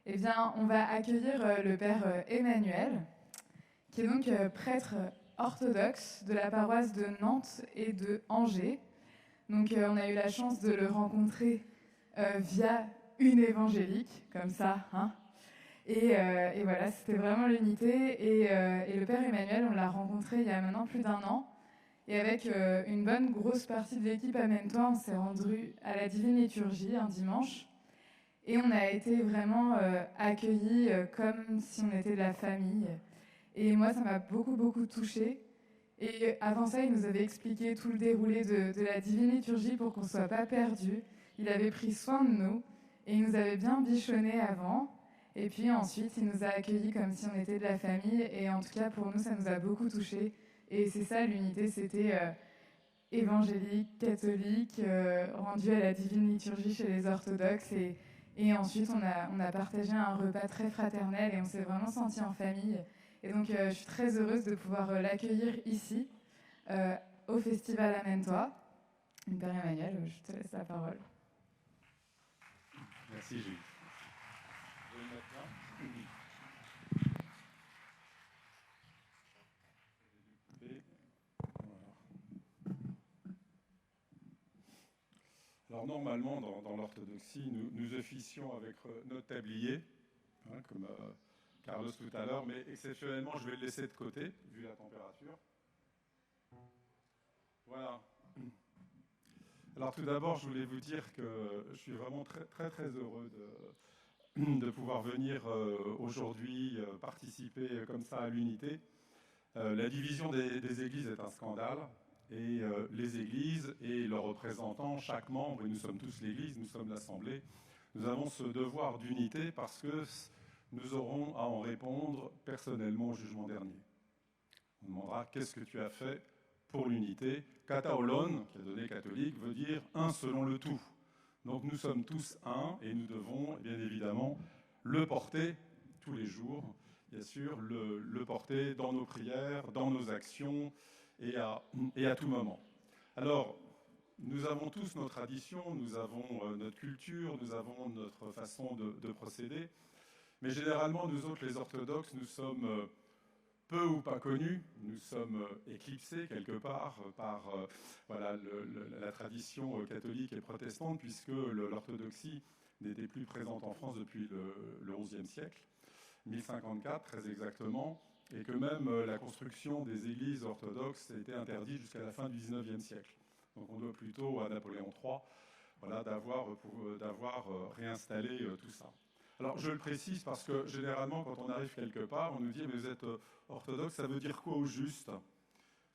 Eh bien, on va accueillir le père Emmanuel, qui est donc prêtre orthodoxe de la paroisse de Nantes et de Angers. Donc, on a eu la chance de le rencontrer via une évangélique, comme ça, hein. Et voilà, c'était vraiment l'unité. Et le père Emmanuel, on l'a rencontré il y a maintenant plus d'un an. Et avec une bonne grosse partie de l'équipe Amène-toi, on s'est rendu à la Divine Liturgie un dimanche. Et on a été vraiment accueillis comme si on était de la famille. Et moi, ça m'a beaucoup, beaucoup touchée. Et avant ça, il nous avait expliqué tout le déroulé de la Divine Liturgie pour qu'on ne soit pas perdus. Il avait pris soin de nous et il nous avait bien bichonnés avant. Et puis ensuite, il nous a accueillis comme si on était de la famille. Et en tout cas, pour nous, ça nous a beaucoup touchés. Et c'est ça, l'unité, c'était évangélique, catholique, rendu à la Divine Liturgie chez les orthodoxes. Et ensuite, on a partagé un repas très fraternel et on s'est vraiment sentis en famille. Et donc, je suis très heureuse de pouvoir l'accueillir ici, euh, au Festival Amène-toi. Père Emmanuel, je te laisse la parole. Merci Jules. Je vais le mettre là. Alors normalement, dans l'orthodoxie, nous officions avec notre tablier, hein, comme Carlos tout à l'heure, mais exceptionnellement, je vais le laisser de côté, vu la température. Voilà. Alors tout d'abord, je voulais vous dire que je suis vraiment très, très, très heureux de pouvoir venir aujourd'hui participer comme ça à l'unité. La division des églises est un scandale. Et les églises et leurs représentants, chaque membre, et nous sommes tous l'église, nous sommes l'assemblée, nous avons ce devoir d'unité parce que nous aurons à en répondre personnellement au jugement dernier. On demandera qu'est-ce que tu as fait pour l'unité. Kataolon, qui a donné catholique, veut dire un selon le tout. Donc nous sommes tous un et nous devons bien évidemment le porter tous les jours, bien sûr, le porter dans nos prières, dans nos actions, et à tout moment. Alors, nous avons tous nos traditions, nous avons notre culture, nous avons notre façon de procéder, mais généralement, nous autres, les orthodoxes, nous sommes peu ou pas connus, nous sommes éclipsés quelque part par voilà, la tradition catholique et protestante, puisque l'orthodoxie n'était plus présente en France depuis le XIe siècle, 1054 très exactement, et que même la construction des églises orthodoxes a été interdite jusqu'à la fin du XIXe siècle. Donc on doit plutôt à Napoléon III voilà, d'avoir réinstallé tout ça. Alors je le précise parce que généralement quand on arrive quelque part, on nous dit mais vous êtes orthodoxe, ça veut dire quoi au juste?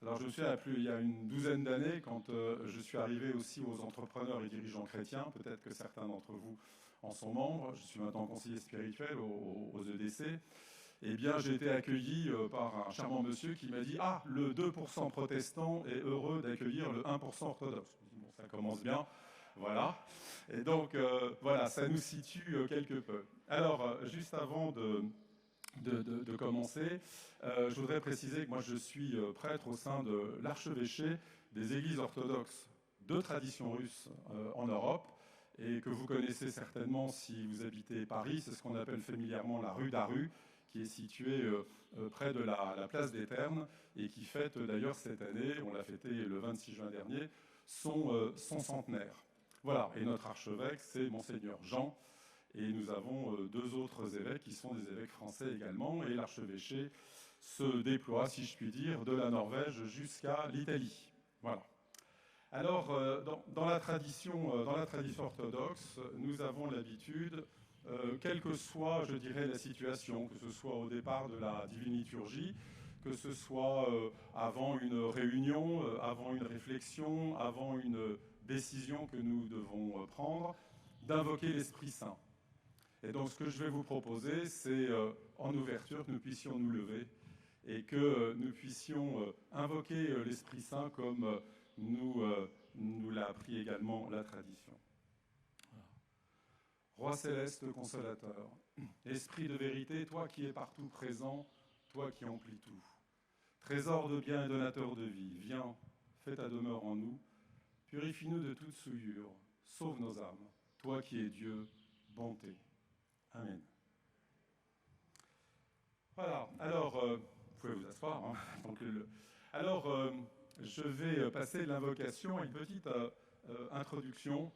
Alors je me suis appelé il y a une douzaine d'années quand je suis arrivé aussi aux entrepreneurs et dirigeants chrétiens, peut-être que certains d'entre vous en sont membres, je suis maintenant conseiller spirituel aux EDC, eh bien j'ai été accueilli par un charmant monsieur qui m'a dit « Ah, le 2% protestant est heureux d'accueillir le 1% orthodoxe ». Bon, ça commence bien, voilà. Et donc, voilà, ça nous situe quelque peu. Alors, juste avant de commencer, je voudrais préciser que moi je suis prêtre au sein de l'archevêché des églises orthodoxes de tradition russe en Europe, et que vous connaissez certainement si vous habitez Paris, c'est ce qu'on appelle familièrement la rue d'Aru, qui est située près de la place des Ternes, et qui fête d'ailleurs cette année, on l'a fêté le 26 juin dernier, son centenaire. Voilà, et notre archevêque, c'est Monseigneur Jean, et nous avons deux autres évêques qui sont des évêques français également, et l'archevêché se déploie, si je puis dire, de la Norvège jusqu'à l'Italie. Voilà. Alors, dans la tradition orthodoxe, nous avons l'habitude, quelle que soit, je dirais, la situation, que ce soit au départ de la divine liturgie, que ce soit avant une réunion, avant une réflexion, avant une décision que nous devons prendre, d'invoquer l'Esprit Saint. Et donc ce que je vais vous proposer, c'est en ouverture que nous puissions nous lever et que nous puissions invoquer l'Esprit Saint comme nous l'a appris également la tradition. Voilà. Roi céleste consolateur, Esprit de vérité, toi qui es partout présent, toi qui emplis tout. Trésor de bien et donateur de vie, viens, fais ta demeure en nous, purifie-nous de toute souillure, sauve nos âmes, toi qui es Dieu, bonté. Amen. disciple-le. Alors, je vais passer de l'invocation à une petite introduction.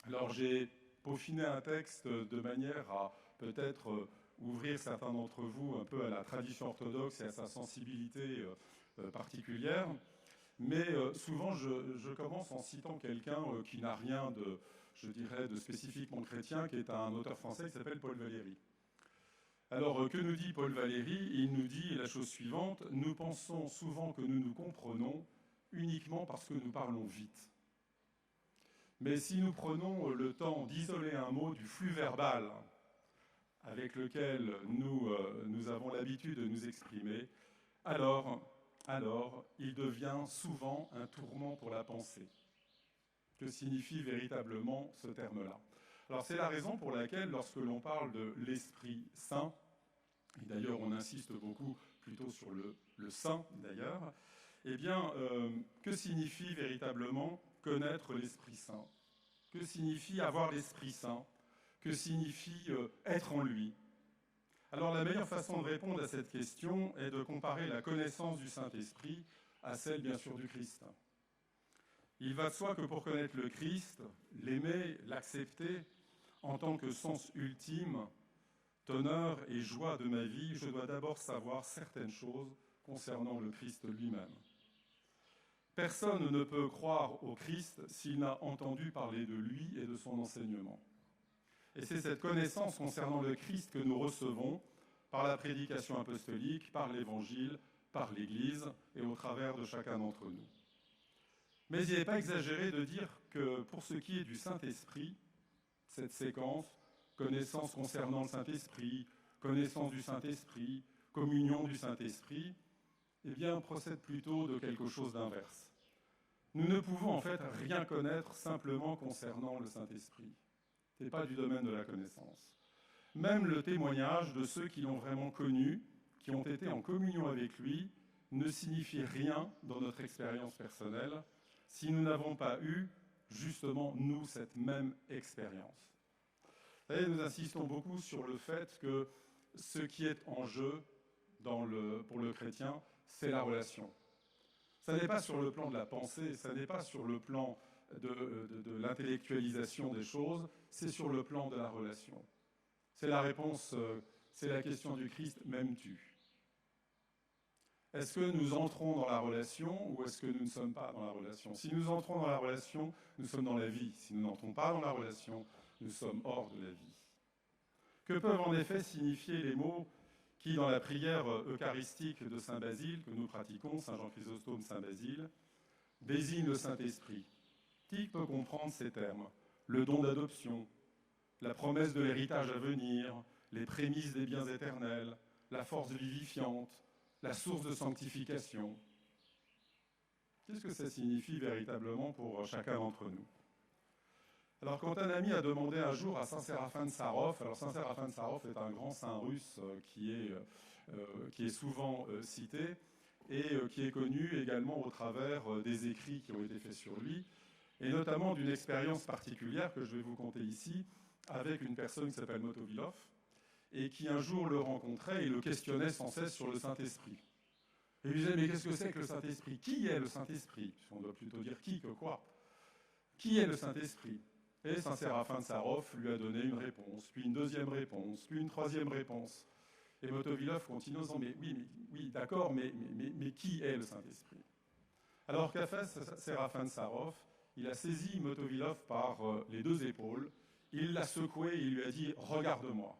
Alors, j'ai peaufiné un texte de manière à peut-être ouvrir certains d'entre vous un peu à la tradition orthodoxe et à sa sensibilité particulière. Mais souvent, je commence en citant quelqu'un qui n'a rien de, je dirais, de spécifiquement chrétien, qui est un auteur français qui s'appelle Paul Valéry. Alors, que nous dit Paul Valéry? Il nous dit la chose suivante: nous pensons souvent que nous nous comprenons uniquement parce que nous parlons vite. Mais si nous prenons le temps d'isoler un mot du flux verbal avec lequel nous avons l'habitude de nous exprimer, alors il devient souvent un tourment pour la pensée. Que signifie véritablement ce terme-là? Alors c'est la raison pour laquelle, lorsque l'on parle de l'Esprit Saint, et d'ailleurs on insiste beaucoup plutôt sur le Saint d'ailleurs, eh bien, que signifie véritablement connaître l'Esprit Saint? Que signifie avoir l'Esprit Saint? Que signifie être en lui? Alors la meilleure façon de répondre à cette question est de comparer la connaissance du Saint-Esprit à celle, bien sûr, du Christ. Il va de soi que pour connaître le Christ, l'aimer, l'accepter en tant que sens ultime, teneur et joie de ma vie, je dois d'abord savoir certaines choses concernant le Christ lui-même. Personne ne peut croire au Christ s'il n'a entendu parler de lui et de son enseignement. Et c'est cette connaissance concernant le Christ que nous recevons par la prédication apostolique, par l'Évangile, par l'Église et au travers de chacun d'entre nous. Mais il n'est pas exagéré de dire que pour ce qui est du Saint-Esprit, cette séquence, connaissance concernant le Saint-Esprit, connaissance du Saint-Esprit, communion du Saint-Esprit, eh bien, procède plutôt de quelque chose d'inverse. Nous ne pouvons en fait rien connaître simplement concernant le Saint-Esprit. Ce n'est pas du domaine de la connaissance. Même le témoignage de ceux qui l'ont vraiment connu, qui ont été en communion avec lui, ne signifie rien dans notre expérience personnelle si nous n'avons pas eu, justement, nous, cette même expérience. Vous savez, nous insistons beaucoup sur le fait que ce qui est en jeu pour le chrétien, c'est la relation. Ça n'est pas sur le plan de la pensée, ça n'est pas sur le plan de l'intellectualisation des choses, c'est sur le plan de la relation. C'est la réponse, c'est la question du Christ, m'aimes-tu? Est-ce que nous entrons dans la relation ou est-ce que nous ne sommes pas dans la relation? Si nous entrons dans la relation, nous sommes dans la vie. Si nous n'entrons pas dans la relation, nous sommes hors de la vie. Que peuvent en effet signifier les mots qui, dans la prière eucharistique de Saint Basile que nous pratiquons, Saint Jean Chrysostome, Saint Basile, désignent le Saint-Esprit? Qui peut comprendre ces termes? Le don d'adoption, la promesse de l'héritage à venir, les prémices des biens éternels, la force vivifiante, la source de sanctification. Qu'est-ce que ça signifie véritablement pour chacun d'entre nous? Alors, quand un ami a demandé un jour à saint Séraphin de Sarov, alors saint Séraphin de Sarov est un grand saint russe qui est souvent cité et qui est connu également au travers des écrits qui ont été faits sur lui, et notamment d'une expérience particulière que je vais vous conter ici, avec une personne qui s'appelle Motovilov, et qui un jour le rencontrait et le questionnait sans cesse sur le Saint-Esprit. Et il lui disait, mais qu'est-ce que c'est que le Saint-Esprit? Qui est le Saint-Esprit? On doit plutôt dire qui que quoi. Qui est le Saint-Esprit? Et saint Séraphin de Sarov lui a donné une réponse, puis une deuxième réponse, puis une troisième réponse. Et Motovilov continue en disant, mais oui, d'accord, mais qui est le Saint-Esprit? Alors qu'a fait Séraphin de Sarov? Il a saisi Motovilov par les deux épaules, il l'a secoué et il lui a dit « Regarde-moi ».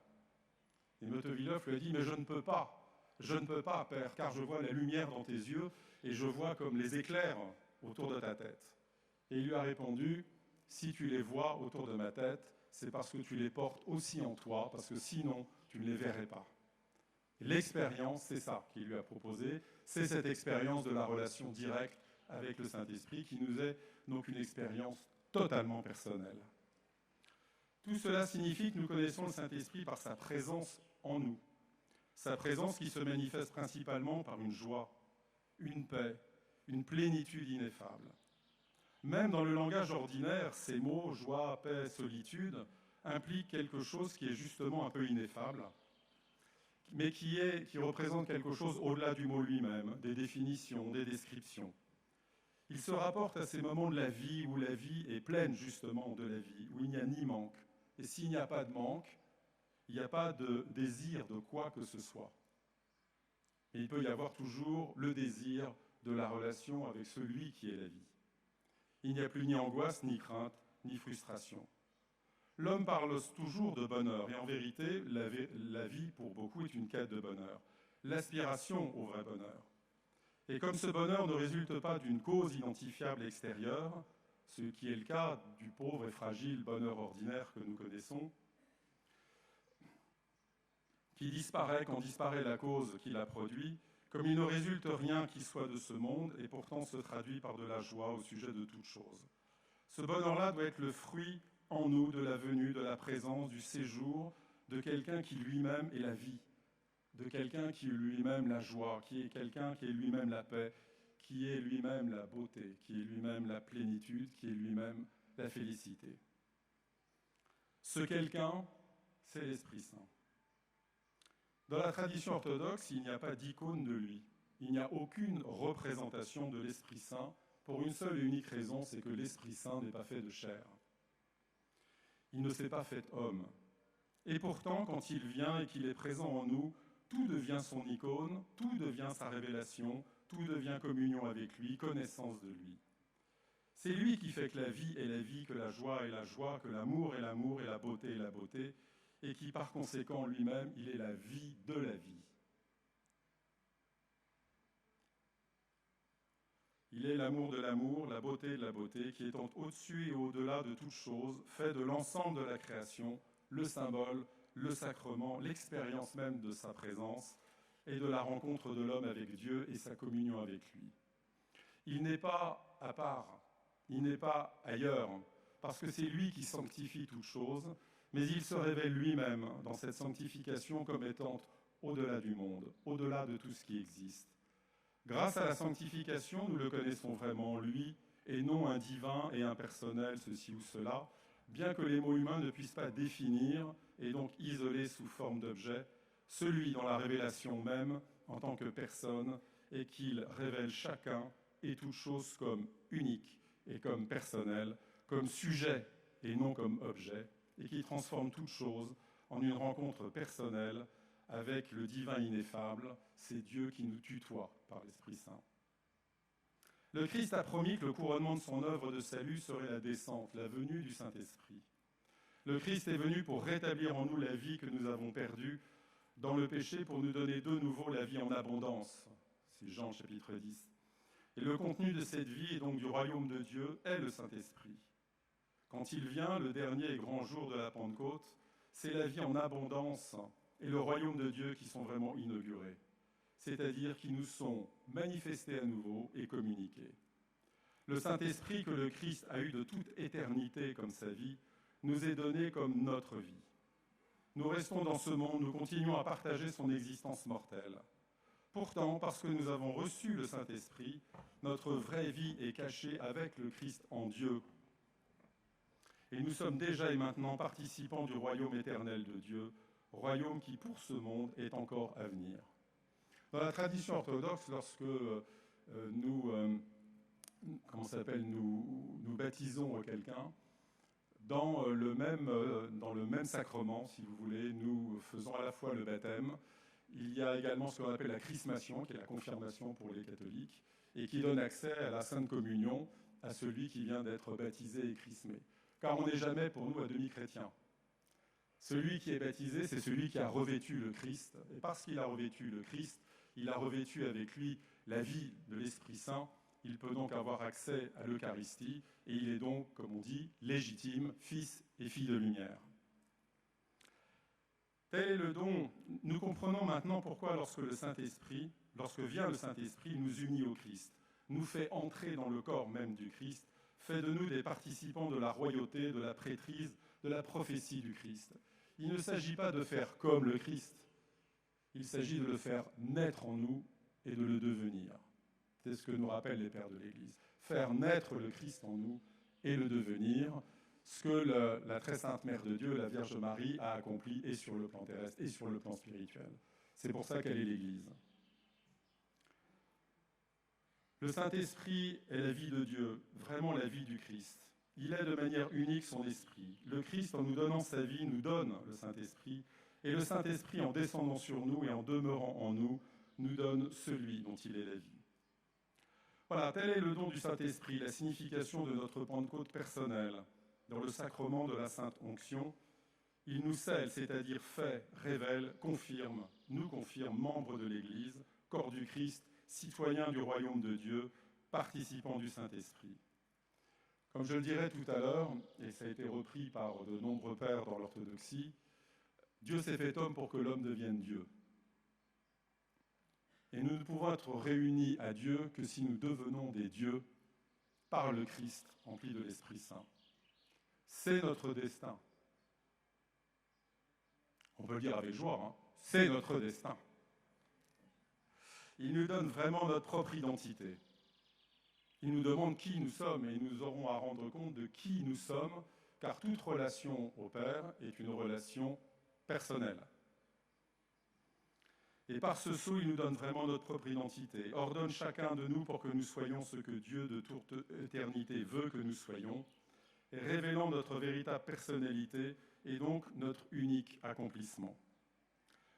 Et Motovilov lui a dit « Mais je ne peux pas, Père, car je vois la lumière dans tes yeux et je vois comme les éclairs autour de ta tête. » Et il lui a répondu « Si tu les vois autour de ma tête, c'est parce que tu les portes aussi en toi, parce que sinon, tu ne les verrais pas. » L'expérience, c'est ça qu'il lui a proposé, c'est cette expérience de la relation directe avec le Saint-Esprit qui nous est donc une expérience totalement personnelle. Tout cela signifie que nous connaissons le Saint-Esprit par sa présence en nous. Sa présence qui se manifeste principalement par une joie, une paix, une plénitude ineffable. Même dans le langage ordinaire, ces mots, joie, paix, solitude, impliquent quelque chose qui est justement un peu ineffable, mais qui représente quelque chose au-delà du mot lui-même, des définitions, des descriptions. Il se rapporte à ces moments de la vie où la vie est pleine justement de la vie, où il n'y a ni manque. Et s'il n'y a pas de manque, il n'y a pas de désir de quoi que ce soit. Et il peut y avoir toujours le désir de la relation avec celui qui est la vie. Il n'y a plus ni angoisse, ni crainte, ni frustration. L'homme parle toujours de bonheur, et en vérité, la vie, pour beaucoup, est une quête de bonheur, l'aspiration au vrai bonheur. Et comme ce bonheur ne résulte pas d'une cause identifiable extérieure, ce qui est le cas du pauvre et fragile bonheur ordinaire que nous connaissons, qui disparaît quand disparaît la cause qui l'a produit, comme il ne résulte rien qui soit de ce monde, et pourtant se traduit par de la joie au sujet de toute chose. Ce bonheur-là doit être le fruit en nous de la venue, de la présence, du séjour de quelqu'un qui lui-même est la vie, de quelqu'un qui est lui-même la joie, qui est quelqu'un qui est lui-même la paix, qui est lui-même la beauté, qui est lui-même la plénitude, qui est lui-même la félicité. Ce quelqu'un, c'est l'Esprit Saint. Dans la tradition orthodoxe, il n'y a pas d'icône de lui. Il n'y a aucune représentation de l'Esprit Saint pour une seule et unique raison, c'est que l'Esprit Saint n'est pas fait de chair. Il ne s'est pas fait homme. Et pourtant, quand il vient et qu'il est présent en nous, tout devient son icône, tout devient sa révélation, tout devient communion avec lui, connaissance de lui. C'est lui qui fait que la vie est la vie, que la joie est la joie, que l'amour est l'amour et la beauté est la beauté, et qui par conséquent lui-même, il est la vie de la vie. Il est l'amour de l'amour, la beauté de la beauté, qui étant au-dessus et au-delà de toute chose, fait de l'ensemble de la création le symbole, le sacrement, l'expérience même de sa présence et de la rencontre de l'homme avec Dieu et sa communion avec lui. Il n'est pas à part, il n'est pas ailleurs, parce que c'est lui qui sanctifie toute chose, mais il se révèle lui-même dans cette sanctification comme étant au-delà du monde, au-delà de tout ce qui existe. Grâce à la sanctification, nous le connaissons vraiment, lui, et non un divin et impersonnel, ceci ou cela, bien que les mots humains ne puissent pas définir, et donc isoler sous forme d'objet, celui dans la révélation même, en tant que personne, et qu'il révèle chacun et toute chose comme unique et comme personnel, comme sujet et non comme objet, et qui transforme toute chose en une rencontre personnelle avec le divin ineffable, c'est Dieu qui nous tutoie par l'Esprit Saint. Le Christ a promis que le couronnement de son œuvre de salut serait la descente, la venue du Saint-Esprit. Le Christ est venu pour rétablir en nous la vie que nous avons perdue dans le péché, pour nous donner de nouveau la vie en abondance. C'est Jean chapitre 10. Et le contenu de cette vie, et donc du royaume de Dieu, est le Saint-Esprit. Quand il vient, le dernier et grand jour de la Pentecôte, c'est la vie en abondance et le royaume de Dieu qui sont vraiment inaugurés, c'est-à-dire qui nous sont manifestés à nouveau et communiqués. Le Saint-Esprit que le Christ a eu de toute éternité comme sa vie, nous est donné comme notre vie. Nous restons dans ce monde, nous continuons à partager son existence mortelle. Pourtant, parce que nous avons reçu le Saint-Esprit, notre vraie vie est cachée avec le Christ en Dieu. Et nous sommes déjà et maintenant participants du royaume éternel de Dieu, royaume qui, pour ce monde, est encore à venir. Dans la tradition orthodoxe, lorsque nous baptisons quelqu'un, dans le même sacrement, si vous voulez, nous faisons à la fois le baptême. Il y a également ce qu'on appelle la chrismation, qui est la confirmation pour les catholiques, et qui donne accès à la Sainte Communion à celui qui vient d'être baptisé et chrismé. Car on n'est jamais, pour nous, à demi-chrétien. Celui qui est baptisé, c'est celui qui a revêtu le Christ. Et parce qu'il a revêtu le Christ, il a revêtu avec lui la vie de l'Esprit Saint. Il peut donc avoir accès à l'Eucharistie, et il est donc, comme on dit, légitime, fils et fille de lumière. Tel est le don. Nous comprenons maintenant pourquoi lorsque vient le Saint-Esprit, nous unit au Christ, nous fait entrer dans le corps même du Christ, fait de nous des participants de la royauté, de la prêtrise, de la prophétie du Christ. Il ne s'agit pas de faire comme le Christ, il s'agit de le faire naître en nous et de le devenir. C'est ce que nous rappellent les pères de l'Église. Faire naître le Christ en nous et le devenir, ce que la très sainte Mère de Dieu, la Vierge Marie, a accompli et sur le plan terrestre et sur le plan spirituel. C'est pour ça qu'elle est l'Église. Le Saint-Esprit est la vie de Dieu, vraiment la vie du Christ. Il est de manière unique son esprit. Le Christ, en nous donnant sa vie, nous donne le Saint-Esprit. Et le Saint-Esprit, en descendant sur nous et en demeurant en nous, nous donne celui dont il est la vie. Voilà, tel est le don du Saint-Esprit, la signification de notre Pentecôte personnelle. Dans le sacrement de la Sainte Onction, il nous scelle, c'est-à-dire fait, révèle, confirme, nous confirme, membres de l'Église, corps du Christ, citoyens du royaume de Dieu, participants du Saint-Esprit. Comme je le dirai tout à l'heure, et ça a été repris par de nombreux pères dans l'orthodoxie, Dieu s'est fait homme pour que l'homme devienne Dieu. Et nous ne pouvons être réunis à Dieu que si nous devenons des dieux par le Christ rempli de l'Esprit Saint. C'est notre destin. On peut le dire avec joie, hein. C'est notre destin. Il nous donne vraiment notre propre identité. Il nous demande qui nous sommes et nous aurons à rendre compte de qui nous sommes, car toute relation au Père est une relation personnelle. Et par ce sceau, il nous donne vraiment notre propre identité, ordonne chacun de nous pour que nous soyons ce que Dieu de toute éternité veut que nous soyons, et révélant notre véritable personnalité et donc notre unique accomplissement.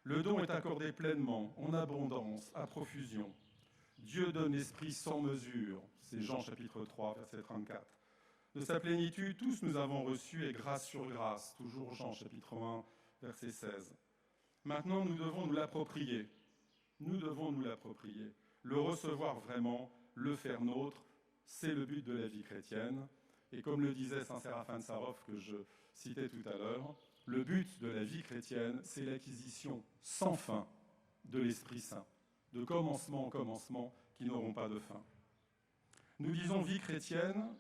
Le don est accordé pleinement, en abondance, à profusion. Dieu donne l'Esprit sans mesure, c'est Jean chapitre 3, verset 34. De sa plénitude, tous nous avons reçu, et grâce sur grâce, toujours Jean chapitre 1, verset 16. Maintenant, nous devons nous l'approprier. Nous devons nous l'approprier, le recevoir vraiment, le faire nôtre, c'est le but de la vie chrétienne. Et comme le disait saint Séraphin de Sarov, que je citais tout à l'heure, le but de la vie chrétienne, c'est l'acquisition sans fin de l'Esprit Saint, de commencement en commencement qui n'auront pas de fin. Nous disons vie chrétienne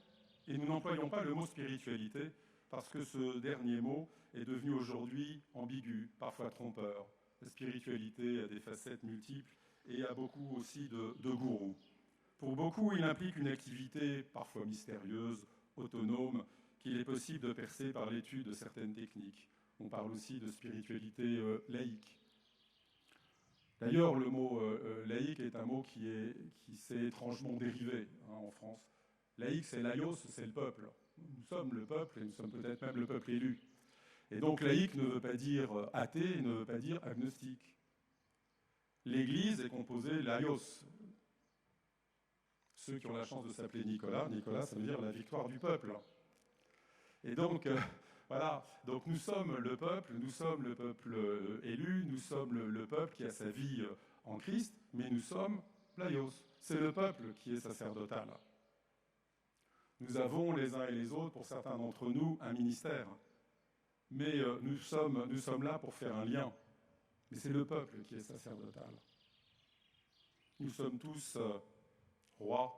et nous n'employons pas le mot spiritualité parce que ce dernier mot est devenu aujourd'hui ambigu, parfois trompeur. La spiritualité a des facettes multiples et a beaucoup aussi de gourous. Pour beaucoup, il implique une activité parfois mystérieuse, autonome, qu'il est possible de percer par l'étude de certaines techniques. On parle aussi de spiritualité laïque. D'ailleurs, le mot laïque est un mot qui s'est étrangement dérivé en France. Laïque, c'est laïos, c'est le peuple. Nous sommes le peuple et nous sommes peut-être même le peuple élu. Et donc laïque ne veut pas dire athée, ne veut pas dire agnostique. L'Église est composée laïos. Ceux qui ont la chance de s'appeler Nicolas, ça veut dire la victoire du peuple. Et donc, voilà, donc nous sommes le peuple élu, nous sommes le peuple qui a sa vie en Christ, mais nous sommes laïos. C'est le peuple qui est sacerdotal. Nous avons les uns et les autres, pour certains d'entre nous, un ministère. Mais nous sommes là pour faire un lien. Mais c'est le peuple qui est sacerdotal. Nous sommes tous rois,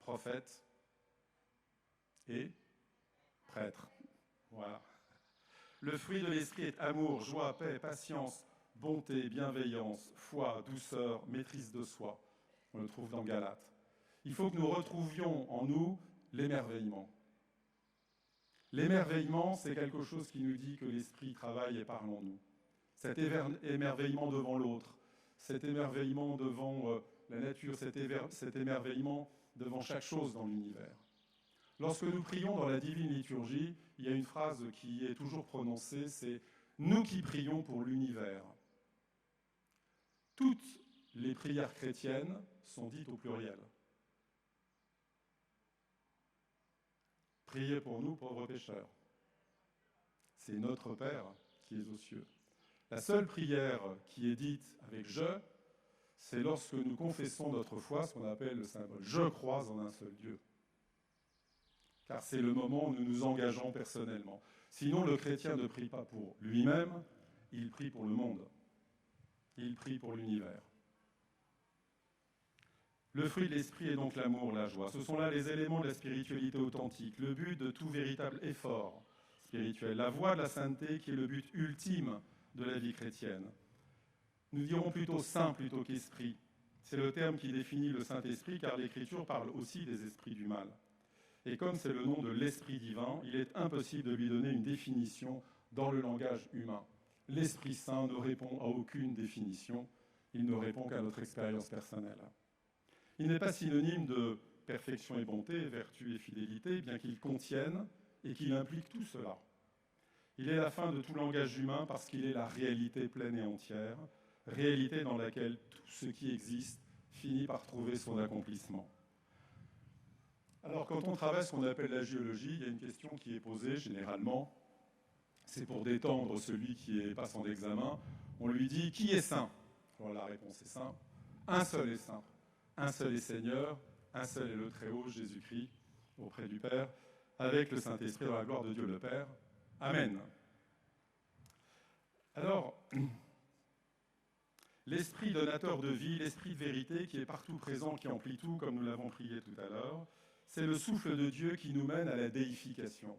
prophètes et prêtres. Voilà. Le fruit de l'esprit est amour, joie, paix, patience, bonté, bienveillance, foi, douceur, maîtrise de soi. On le trouve dans Galates. Il faut que nous retrouvions en nous l'émerveillement. L'émerveillement, c'est quelque chose qui nous dit que l'esprit travaille et parle en nous. Cet émerveillement devant l'autre, cet émerveillement devant la nature, cet émerveillement devant chaque chose dans l'univers. Lorsque nous prions dans la divine liturgie, il y a une phrase qui est toujours prononcée, c'est « nous qui prions pour l'univers ». Toutes les prières chrétiennes sont dites au pluriel. Priez pour nous, pauvres pécheurs. C'est notre Père qui est aux cieux. La seule prière qui est dite avec « je », c'est lorsque nous confessons notre foi, ce qu'on appelle le symbole « je crois en un seul Dieu ». Car c'est le moment où nous nous engageons personnellement. Sinon, le chrétien ne prie pas pour lui-même, il prie pour le monde. Il prie pour l'univers. Le fruit de l'esprit est donc l'amour, la joie. Ce sont là les éléments de la spiritualité authentique, le but de tout véritable effort spirituel, la voie de la sainteté qui est le but ultime de la vie chrétienne. Nous dirons plutôt saint plutôt qu'esprit. C'est le terme qui définit le Saint-Esprit, car l'Écriture parle aussi des esprits du mal. Et comme c'est le nom de l'Esprit divin, il est impossible de lui donner une définition dans le langage humain. l'Esprit Saint ne répond à aucune définition, il ne répond qu'à notre expérience personnelle. Il n'est pas synonyme de perfection et bonté, vertu et fidélité, bien qu'il contienne et qu'il implique tout cela. Il est la fin de tout langage humain parce qu'il est la réalité pleine et entière, réalité dans laquelle tout ce qui existe finit par trouver son accomplissement. Alors, quand on travaille ce qu'on appelle la géologie, il y a une question qui est posée généralement. C'est pour détendre celui qui passe en examen. On lui dit « Qui est saint ?» Alors la réponse est simple. Un seul est saint. Un seul est Seigneur. Un seul est le Très-Haut, Jésus-Christ, auprès du Père, avec le Saint-Esprit dans la gloire de Dieu le Père. Amen. Alors, l'Esprit donateur de vie, l'Esprit de vérité qui est partout présent, qui emplit tout, comme nous l'avons prié tout à l'heure, c'est le souffle de Dieu qui nous mène à la déification.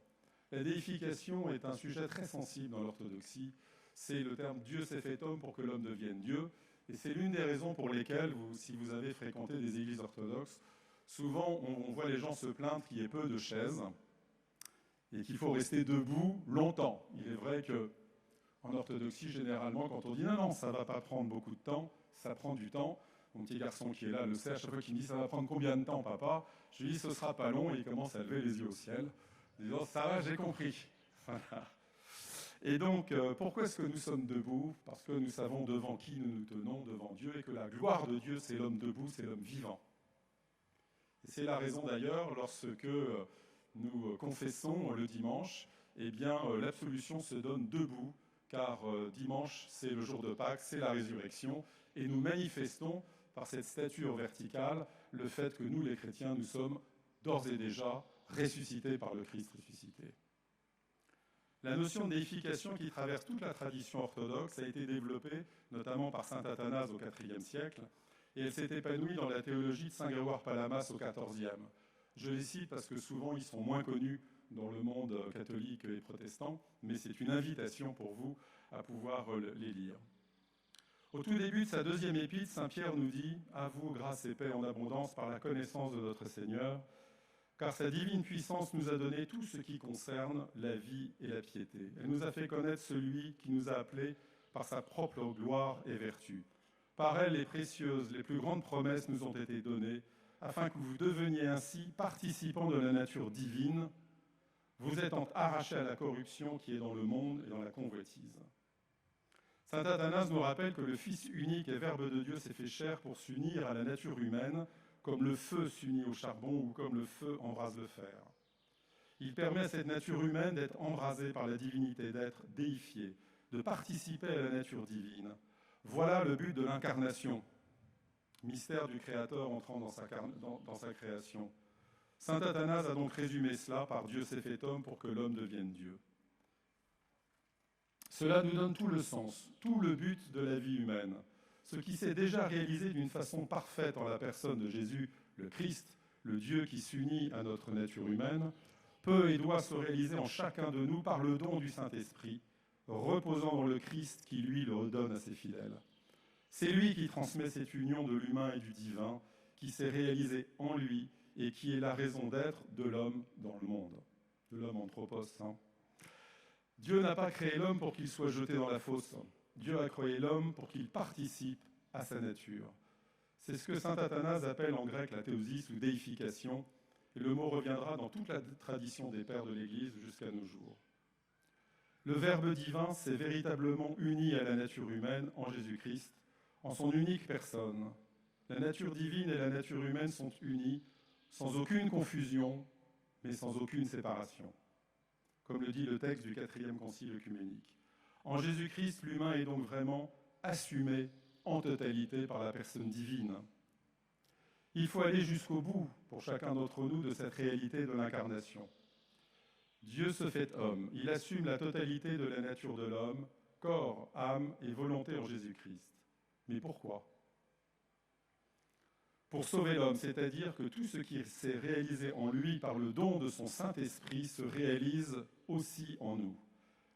La déification est un sujet très sensible dans l'orthodoxie. C'est le terme « Dieu s'est fait homme pour que l'homme devienne Dieu ». Et c'est l'une des raisons pour lesquelles, si vous avez fréquenté des églises orthodoxes, souvent on voit les gens se plaindre qu'il y ait peu de chaises et qu'il faut rester debout longtemps. Il est vrai qu'en orthodoxie, généralement, quand on dit « Non, ça ne va pas prendre beaucoup de temps », ça prend du temps. Mon petit garçon qui est là le sait, à chaque fois qu'il me dit « Ça va prendre combien de temps, papa ?» Je lui dis « Ce ne sera pas long » et il commence à lever les yeux au ciel, disant « Ça va, j'ai compris. » Voilà. Et donc, pourquoi est-ce que nous sommes debout? Parce que nous savons devant qui nous nous tenons, devant Dieu, et que la gloire de Dieu, c'est l'homme debout, c'est l'homme vivant. Et c'est la raison d'ailleurs, lorsque nous confessons le dimanche, eh bien, l'absolution se donne debout, car dimanche, c'est le jour de Pâques, c'est la résurrection, et nous manifestons par cette stature verticale le fait que nous, les chrétiens, nous sommes d'ores et déjà ressuscités par le Christ ressuscité. La notion de déification qui traverse toute la tradition orthodoxe a été développée notamment par saint Athanase au IVe siècle, et elle s'est épanouie dans la théologie de saint Grégoire Palamas au XIVe. Je les cite parce que souvent ils sont moins connus dans le monde catholique et protestant, mais c'est une invitation pour vous à pouvoir les lire. Au tout début de sa deuxième épître, saint Pierre nous dit « À vous, grâce et paix en abondance par la connaissance de notre Seigneur, car sa divine puissance nous a donné tout ce qui concerne la vie et la piété. Elle nous a fait connaître celui qui nous a appelés par sa propre gloire et vertu. Par elle, les précieuses, les plus grandes promesses nous ont été données, afin que vous deveniez ainsi participants de la nature divine, vous étant arrachés à la corruption qui est dans le monde et dans la convoitise. » Saint Athanase nous rappelle que le Fils unique et Verbe de Dieu s'est fait chair pour s'unir à la nature humaine, comme le feu s'unit au charbon ou comme le feu embrase le fer. Il permet à cette nature humaine d'être embrasée par la divinité, d'être déifiée, de participer à la nature divine. Voilà le but de l'incarnation, mystère du Créateur entrant dans sa création. Saint Athanase a donc résumé cela par « Dieu s'est fait homme pour que l'homme devienne Dieu ». Cela nous donne tout le sens, tout le but de la vie humaine. Ce qui s'est déjà réalisé d'une façon parfaite en la personne de Jésus, le Christ, le Dieu qui s'unit à notre nature humaine, peut et doit se réaliser en chacun de nous par le don du Saint-Esprit, reposant dans le Christ qui, lui, le redonne à ses fidèles. C'est lui qui transmet cette union de l'humain et du divin, qui s'est réalisé en lui et qui est la raison d'être de l'homme dans le monde, de l'homme anthropos. Dieu n'a pas créé l'homme pour qu'il soit jeté dans la fosse. Dieu a créé l'homme pour qu'il participe à sa nature. C'est ce que saint Athanase appelle en grec la théosis ou déification, et le mot reviendra dans toute la tradition des pères de l'Église jusqu'à nos jours. Le Verbe divin s'est véritablement uni à la nature humaine en Jésus-Christ, en son unique personne. La nature divine et la nature humaine sont unies, sans aucune confusion, mais sans aucune séparation, comme le dit le texte du 4e Concile œcuménique. En Jésus-Christ, l'humain est donc vraiment assumé en totalité par la personne divine. Il faut aller jusqu'au bout, pour chacun d'entre nous, de cette réalité de l'incarnation. Dieu se fait homme, il assume la totalité de la nature de l'homme, corps, âme et volonté en Jésus-Christ. Mais pourquoi? Pour sauver l'homme, c'est-à-dire que tout ce qui s'est réalisé en lui par le don de son Saint-Esprit se réalise aussi en nous.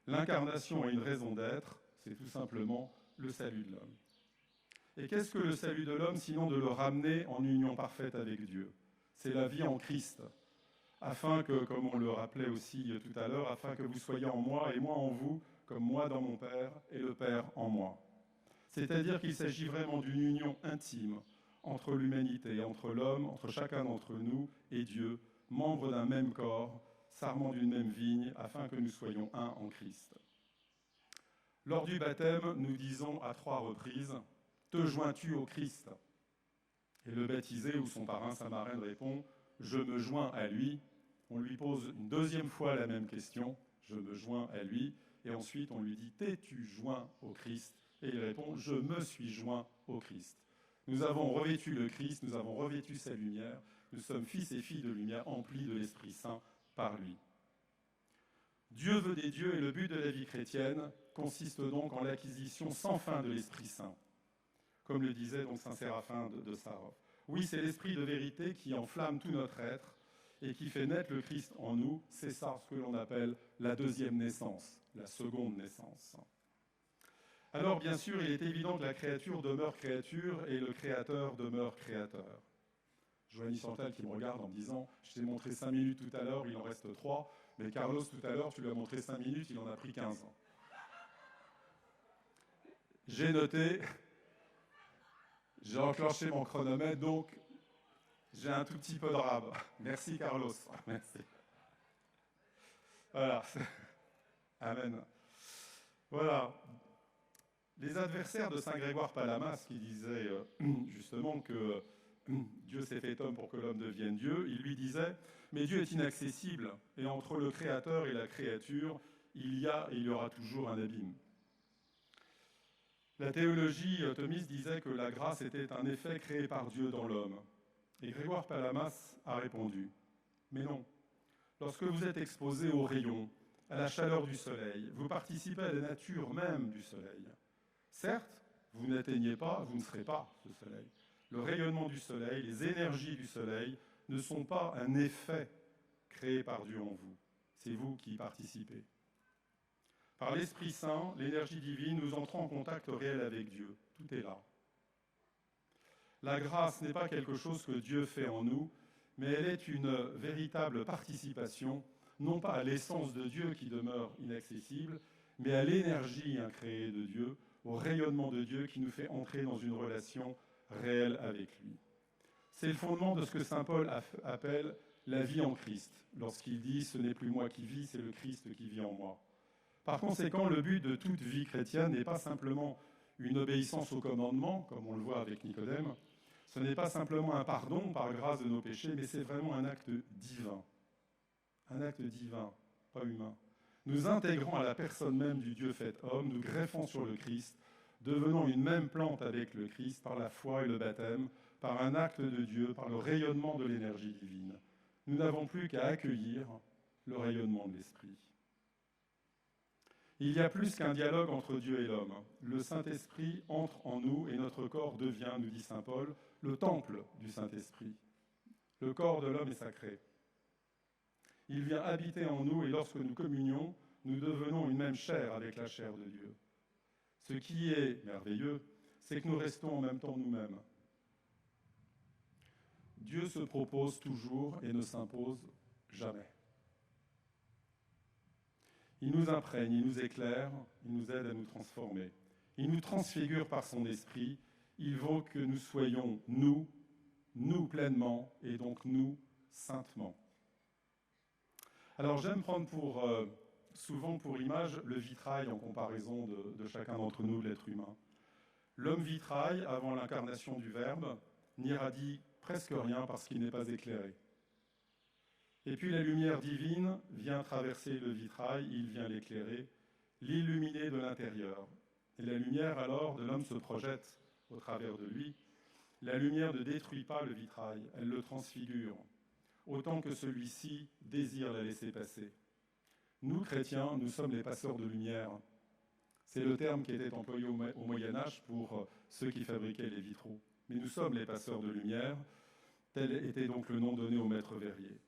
L'incarnation a une raison d'être, c'est tout simplement le salut de l'homme. Et qu'est-ce que le salut de l'homme, sinon de le ramener en union parfaite avec Dieu? C'est la vie en Christ, afin que, comme on le rappelait aussi tout à l'heure, afin que vous soyez en moi et moi en vous, comme moi dans mon Père et le Père en moi. C'est-à-dire qu'il s'agit vraiment d'une union intime entre l'humanité, entre l'homme, entre chacun d'entre nous et Dieu, membres d'un même corps, sarment d'une même vigne, afin que nous soyons un en Christ. Lors du baptême, nous disons à 3 reprises « Te joins-tu au Christ ?» Et le baptisé ou son parrain Saint-Marin répond « Je me joins à lui ». On lui pose une deuxième fois la même question « Je me joins à lui ». Et ensuite, on lui dit « T'es-tu joint au Christ ?» Et il répond « Je me suis joint au Christ ». Nous avons revêtu le Christ, nous avons revêtu sa lumière, nous sommes fils et filles de lumière emplis de l'Esprit Saint par lui. Dieu veut des dieux et le but de la vie chrétienne consiste donc en l'acquisition sans fin de l'Esprit Saint, comme le disait donc saint Séraphin de Sarov. Oui, c'est l'Esprit de vérité qui enflamme tout notre être et qui fait naître le Christ en nous. C'est ça ce que l'on appelle la deuxième naissance, la seconde naissance. Alors, bien sûr, il est évident que la créature demeure créature et le créateur demeure créateur. Joanie Chantal qui me regarde en me disant « Je t'ai montré 5 minutes tout à l'heure, il en reste 3, mais Carlos, tout à l'heure, tu lui as montré 5 minutes, il en a pris 15 ans. » J'ai noté, j'ai enclenché mon chronomètre, donc j'ai un tout petit peu de rab. Merci, Carlos. Merci. Voilà. Amen. Voilà. Les adversaires de saint Grégoire Palamas, qui disaient justement que Dieu s'est fait homme pour que l'homme devienne Dieu, il lui disait « Mais Dieu est inaccessible, et entre le Créateur et la créature, il y a et il y aura toujours un abîme. » La théologie thomiste disait que la grâce était un effet créé par Dieu dans l'homme. Et Grégoire Palamas a répondu « Mais non, lorsque vous êtes exposé aux rayons, à la chaleur du soleil, vous participez à la nature même du soleil. Certes, vous n'atteignez pas, vous ne serez pas ce soleil. Le rayonnement du soleil, les énergies du soleil ne sont pas un effet créé par Dieu en vous. C'est vous qui y participez. Par l'Esprit Saint, l'énergie divine, nous entrons en contact réel avec Dieu. Tout est là. La grâce n'est pas quelque chose que Dieu fait en nous, mais elle est une véritable participation, non pas à l'essence de Dieu qui demeure inaccessible, mais à l'énergie incréée de Dieu, au rayonnement de Dieu qui nous fait entrer dans une relation réelle avec lui. C'est le fondement de ce que saint Paul appelle la vie en Christ, lorsqu'il dit « Ce n'est plus moi qui vis, c'est le Christ qui vit en moi ». Par conséquent, le but de toute vie chrétienne n'est pas simplement une obéissance au commandement, comme on le voit avec Nicodème. Ce n'est pas simplement un pardon par grâce de nos péchés, mais c'est vraiment un acte divin. Un acte divin, pas humain. Nous intégrons à la personne même du Dieu fait homme, nous greffons sur le Christ, devenons une même plante avec le Christ par la foi et le baptême, par un acte de Dieu, par le rayonnement de l'énergie divine. Nous n'avons plus qu'à accueillir le rayonnement de l'Esprit. Il y a plus qu'un dialogue entre Dieu et l'homme. Le Saint-Esprit entre en nous et notre corps devient, nous dit saint Paul, le temple du Saint-Esprit. Le corps de l'homme est sacré. Il vient habiter en nous et lorsque nous communions, nous devenons une même chair avec la chair de Dieu. Ce qui est merveilleux, c'est que nous restons en même temps nous-mêmes. Dieu se propose toujours et ne s'impose jamais. Il nous imprègne, il nous éclaire, il nous aide à nous transformer. Il nous transfigure par son esprit, il veut que nous soyons nous pleinement et donc nous saintement. Alors j'aime prendre souvent pour image le vitrail en comparaison de chacun d'entre nous, l'être humain. L'homme vitrail, avant l'incarnation du Verbe, n'irradie presque rien parce qu'il n'est pas éclairé. Et puis la lumière divine vient traverser le vitrail, il vient l'éclairer, l'illuminer de l'intérieur. Et la lumière alors de l'homme se projette au travers de lui. La lumière ne détruit pas le vitrail, elle le transfigure, autant que celui-ci désire la laisser passer. Nous, chrétiens, nous sommes les passeurs de lumière. C'est le terme qui était employé au Moyen-Âge pour ceux qui fabriquaient les vitraux. Mais nous sommes les passeurs de lumière, tel était donc le nom donné au maître verrier.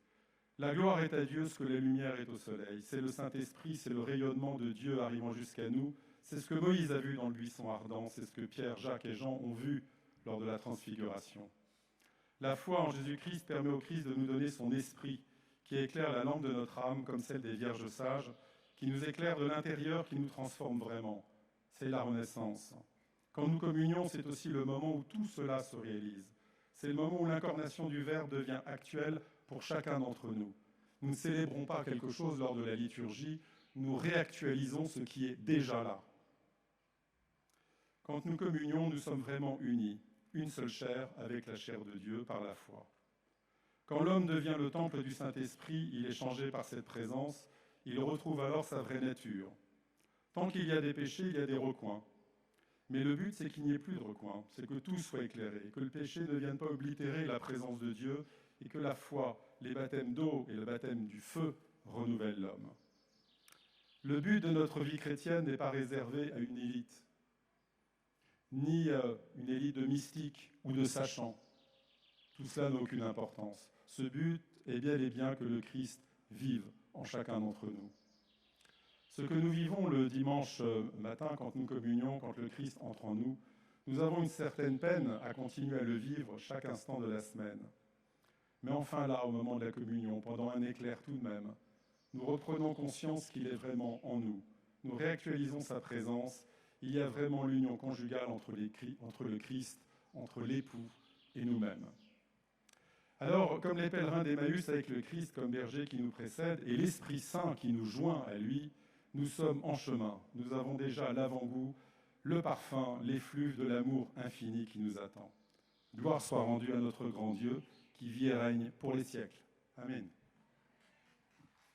La gloire est à Dieu ce que la lumière est au soleil. C'est le Saint-Esprit, c'est le rayonnement de Dieu arrivant jusqu'à nous. C'est ce que Moïse a vu dans le buisson ardent, c'est ce que Pierre, Jacques et Jean ont vu lors de la transfiguration. La foi en Jésus-Christ permet au Christ de nous donner son esprit, qui éclaire la lampe de notre âme comme celle des vierges sages, qui nous éclaire de l'intérieur, qui nous transforme vraiment. C'est la Renaissance. Quand nous communions, c'est aussi le moment où tout cela se réalise. C'est le moment où l'incarnation du Verbe devient actuelle pour chacun d'entre nous. Nous ne célébrons pas quelque chose lors de la liturgie, nous réactualisons ce qui est déjà là. Quand nous communions, nous sommes vraiment unis, une seule chair avec la chair de Dieu par la foi. Quand l'homme devient le temple du Saint-Esprit, il est changé par cette présence, il retrouve alors sa vraie nature. Tant qu'il y a des péchés, il y a des recoins. Mais le but, c'est qu'il n'y ait plus de recoins, c'est que tout soit éclairé, que le péché ne vienne pas oblitérer la présence de Dieu et que la foi, les baptêmes d'eau et le baptême du feu renouvellent l'homme. Le but de notre vie chrétienne n'est pas réservé à une élite, ni une élite de mystiques ou de sachants. Tout cela n'a aucune importance. Ce but est bel et bien que le Christ vive en chacun d'entre nous. Ce que nous vivons le dimanche matin, quand nous communions, quand le Christ entre en nous, nous avons une certaine peine à continuer à le vivre chaque instant de la semaine. Mais enfin là, au moment de la communion, pendant un éclair tout de même, nous reprenons conscience qu'il est vraiment en nous. Nous réactualisons sa présence. Il y a vraiment l'union conjugale entre le Christ, entre l'époux et nous-mêmes. Alors, comme les pèlerins d'Emmaüs avec le Christ comme berger qui nous précède et l'Esprit Saint qui nous joint à lui, nous sommes en chemin. Nous avons déjà l'avant-goût, le parfum, l'effluve de l'amour infini qui nous attend. Gloire soit rendue à notre grand Dieu qui vit et règne pour les siècles. Amen.